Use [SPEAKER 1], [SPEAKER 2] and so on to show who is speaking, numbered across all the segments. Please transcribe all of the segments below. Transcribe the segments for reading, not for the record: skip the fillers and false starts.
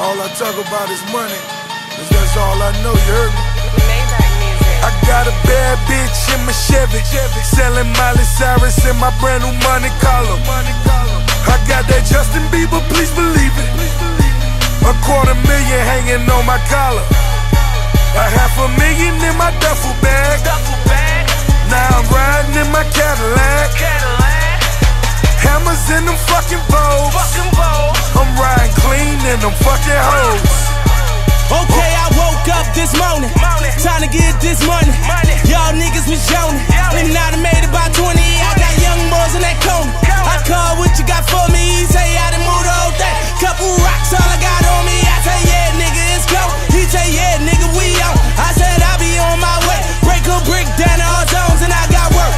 [SPEAKER 1] All I talk about is money, 'cause that's all I know, you heard me?
[SPEAKER 2] Maybach music.
[SPEAKER 1] I got a bad bitch in my Chevy, selling Miley Cyrus in my brand new money column. I got that Justin Bieber, please believe it. $250,000 hanging on my collar. $500,000 in my duffel bag. Now I'm riding in my Cadillac. Hammers in them fucking Vogues. I'm riding clean in them fucking hoes.
[SPEAKER 3] Okay, I woke up this morning, time to get this money. Y'all niggas was yawning, and I done made about 20. I got young boys in that corner. I call what you got for me. He say I done moved the whole thing. Couple rocks, all I got on me. I say yeah, nigga, it's cold. He say yeah, nigga, we on. I said I be on my way. Break a brick down to all zones, and I got work,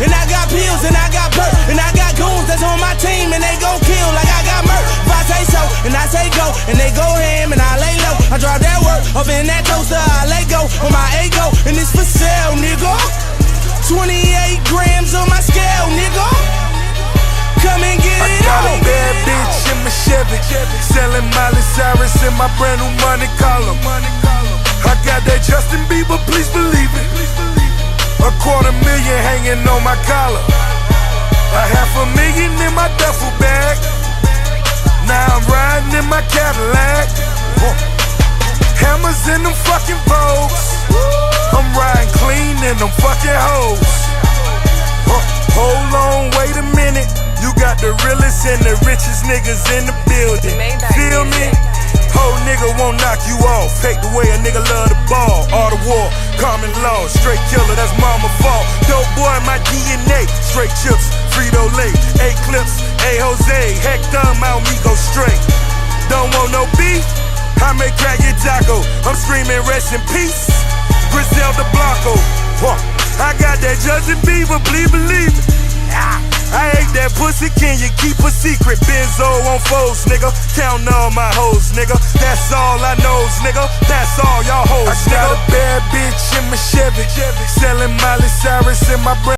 [SPEAKER 3] and I got pills, and I got perk, and I got goons that's on my team, and they gon' kill like I got murk. If I say so, and I say go, and they go ham, and I lay low. I drop that work up in that toaster, I let go on my ego, and it's for sale, nigga. 28 grams on my scale, nigga. Come and get it
[SPEAKER 1] I got
[SPEAKER 3] on.
[SPEAKER 1] a bad bitch in my Chevy, selling Miley Cyrus in my brand new money column. I got that Justin Bieber, please believe it. $250,000 hanging on my collar. $500,000 in my duffel bag. Now I'm riding in my Cadillac. Hammers in them fucking Vogues. I'm riding clean in them fucking hoes. Hold on, wait a minute. You got the realest and the richest niggas in the building. Feel me? Whole nigga won't knock you off. Hate the way a nigga love the ball. All the war, common law. Straight killer, that's mama fault. Dope boy, my DNA. Straight chips, Frito-Lay. A-Clips, A-Jose. Hector, Mount me go straight. Don't want no beef? I may crack your taco. I'm screaming rest in peace. Griselda Blanco. I got that Justin Bieber, please believe it. I hate that pussy, can you keep a secret? Benzo on foes, nigga. Counting all my hoes, nigga. That's all I knows, nigga. That's all y'all hoes, nigga. I got a bad bitch in my Chevy, selling Miley Cyrus in my brand.